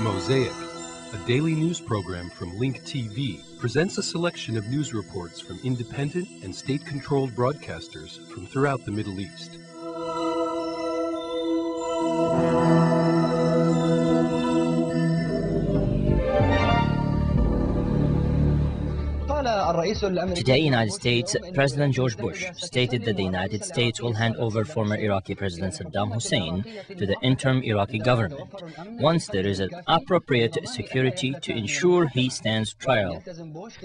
Mosaic, a daily news program from Link TV, presents a selection of news reports from independent and state-controlled broadcasters from throughout the Middle East. Today, United States President George Bush stated that the United States will hand over former Iraqi President Saddam Hussein to the interim Iraqi government once there is an appropriate security to ensure he stands trial.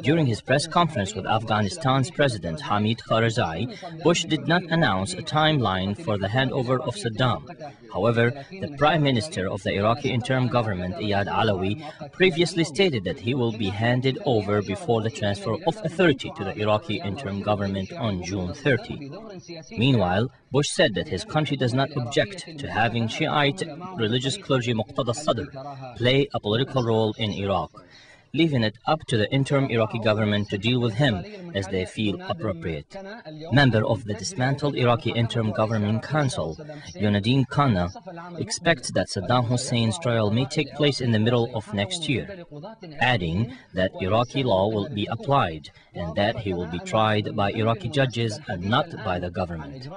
During his press conference with Afghanistan's President Hamid Karzai, Bush did not announce a timeline for the handover of Saddam. However, the Prime Minister of the Iraqi interim government, Iyad Alawi, previously stated that he will be handed over before the transfer of authority to the Iraqi interim government on June 30. Meanwhile, Bush said that his country does not object to having Shiite religious clergy Muqtada Sadr play a political role in Iraq, leaving it up to the interim Iraqi government to deal with him as they feel appropriate. Member of the dismantled Iraqi Interim Government Council, Yonadine Khanna, expects that Saddam Hussein's trial may take place in the middle of next year, adding that Iraqi law will be applied and that he will be tried by Iraqi judges and not by the government.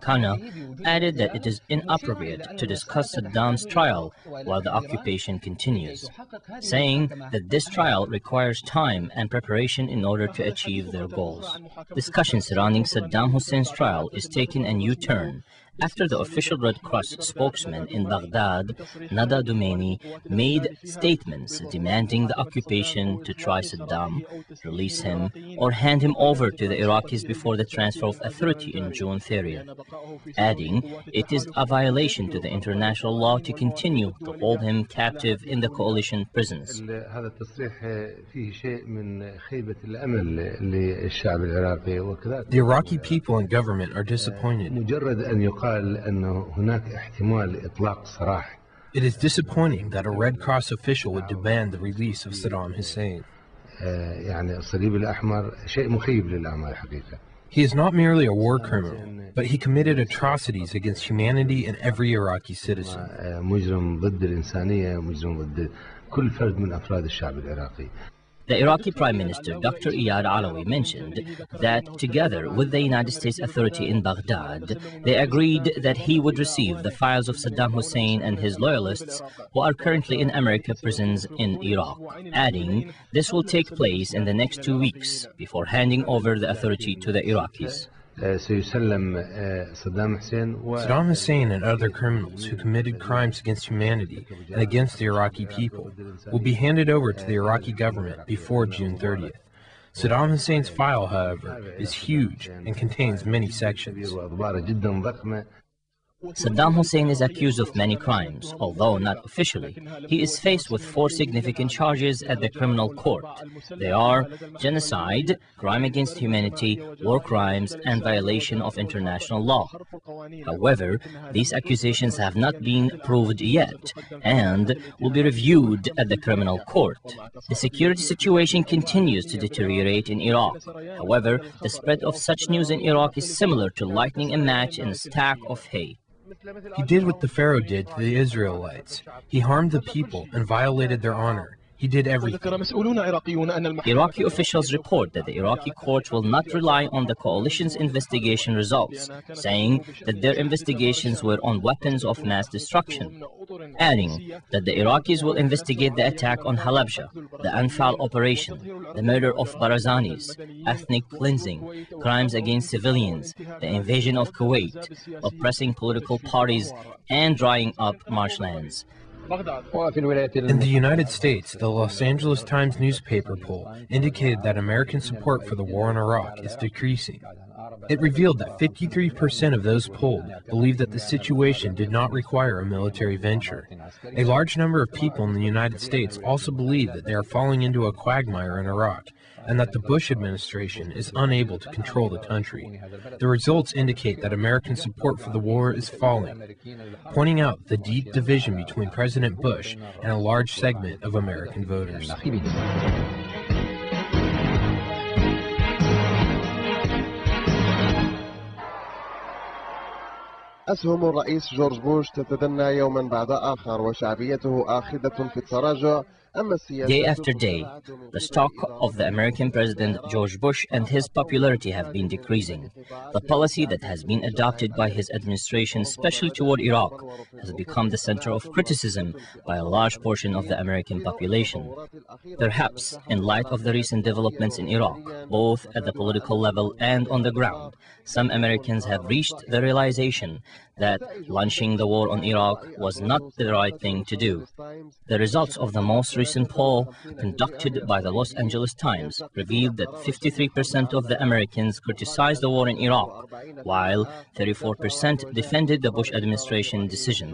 Khanna added that it is inappropriate to discuss Saddam's trial while the occupation continues, saying that this trial requires time and preparation in order to achieve their goals. Discussion surrounding Saddam Hussein's trial is taking a new turn after the official Red Cross spokesman in Baghdad, Nada Dumaini, made statements demanding the occupation to try Saddam, release him, or hand him over to the Iraqis before the transfer of authority in June 30th, adding it is a violation to the international law to continue to hold him captive in the coalition prisons. The Iraqi people and government are disappointed. It is disappointing that a Red Cross official would demand the release of Saddam Hussein. He is not merely a war criminal, but he committed atrocities against humanity and every Iraqi citizen. The Iraqi Prime Minister, Dr. Iyad Alawi, mentioned that together with the United States Authority in Baghdad, they agreed that he would receive the files of Saddam Hussein and his loyalists who are currently in American prisons in Iraq, adding this will take place in the next 2 weeks before handing over the authority to the Iraqis. Saddam Hussein and other criminals who committed crimes against humanity and against the Iraqi people will be handed over to the Iraqi government before June 30th. Saddam Hussein's file, however, is huge and contains many sections. Saddam Hussein is accused of many crimes, although not officially. He is faced with 4 significant charges at the criminal court. They are genocide, crime against humanity, war crimes, and violation of international law. However, these accusations have not been proved yet and will be reviewed at the criminal court. The security situation continues to deteriorate in Iraq. However, the spread of such news in Iraq is similar to lighting a match in a stack of hay. He did what the Pharaoh did to the Israelites. He harmed the people and violated their honor. He did everything. Iraqi officials report that the Iraqi courts will not rely on the coalition's investigation results, saying that their investigations were on weapons of mass destruction, adding that the Iraqis will investigate the attack on Halabja, the Anfal operation, the murder of Barazanis, ethnic cleansing, crimes against civilians, the invasion of Kuwait, oppressing political parties, and drying up marshlands. In the United States, the Los Angeles Times newspaper poll indicated that American support for the war in Iraq is decreasing. It revealed that 53% of those polled believed that the situation did not require a military venture. A large number of people in the United States also believe that they are falling into a quagmire in Iraq, and that the Bush administration is unable to control the country. The results indicate that American support for the war is falling, pointing out the deep division between President Bush and a large segment of American voters. أسهم الرئيس جورج بوش تتدنى يوما بعد آخر وشعبيته آخذة في التراجع. Day after day, the stock of the American President George Bush and his popularity have been decreasing. The policy that has been adopted by his administration, especially toward Iraq, has become the center of criticism by a large portion of the American population. Perhaps, in light of the recent developments in Iraq, both at the political level and on the ground, some Americans have reached the realization that launching the war on Iraq was not the right thing to do. The results of the most recent poll conducted by the Los Angeles Times revealed that 53% of the Americans criticized the war in Iraq, while 34% defended the Bush administration decision.